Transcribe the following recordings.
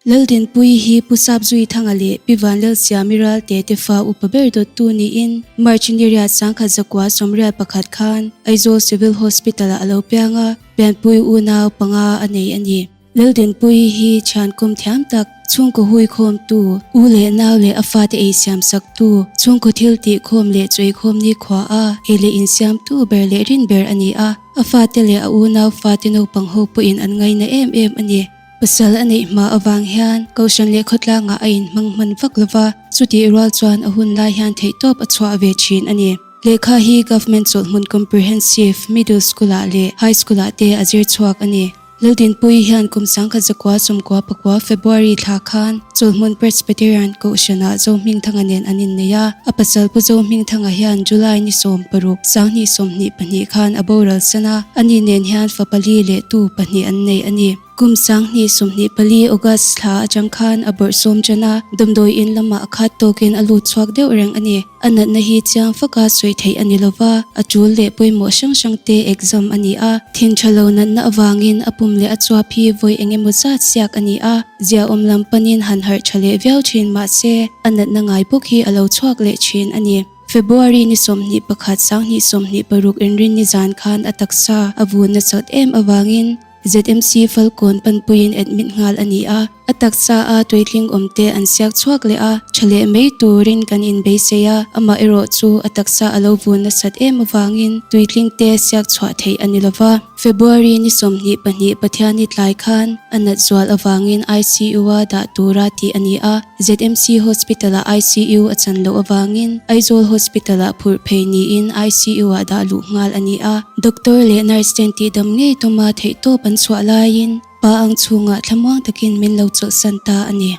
Laldinpuii hi pu Sapzuithanga le pivan lal siamiral te fa upaber dot tu ni in marchindiria sangkha zakwa somrial pakhat khan aizo civil hospital alo peanga penpui unaw panga anei ani Laldinpuii hi chan kum thiam tak chung ko hui khom tu u le naw le afa te ei siam sak tu chung ko thil ti khom le choi khom ni khwa a ele in siam tu ber le rin ber ani a afa te le a u naw fa te no pang ho pu in an ngai na em ani pasal ani ma awang hian Kohhran le khotla nga ain mangman vaklova chuti ral chuan ahun lai hian thei top a chwa ve thin ani lekha hi government Chawlhhmun comprehensive middle school le high school te azir chuak ani Laldinpuii hian kumsangkha zakwa somkwa pakwa February thla khan Chawlhhmun Presbyterian Kohhran zo hmeichhia nen anin neya apasal pu zo hmeichhia hian July ni som paruk sangni somni pani khan aboral sana ani nen hian fapali le tu pani an nei ani kumsang ni somni pali August thla achang khan abor som chana domdoi in lama akhat token alu chhuak deuh reng ani anat na hi chiang faka soi thei ani lova achul le poimo sang te exam ani a thin chalo nan na awangin apum le achwa phi voi engemaw zat siak ani a zia omlam panin hanhar chale viau thin ma se anat na ngai buk hi alo chhuak le thin ani February ni somni pakhat sangni somni paruk enrin ni zan khan ataksa avun na sat em awangin ZMC phal kon panpuin admit ngal ani a ataksa a toitling omte an siak chuak le a chale mei turin kan in beiseya ama ero chu ataksa alovun na sat em awangin toitling te siak chwa thei ani lova February ni somni pani pathiani tlai khan anat zwal awangin ICU wa da tura ti ani a ZMC hospital ICU achan lo awangin Aizol hospital phur pheini in ICU wa da lu ngal ani a doctor le nurse tenti dam ngei toma thei to pan chwa lain pa ang chunga thamwang takin min lo chol santa ani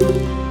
Thlahna.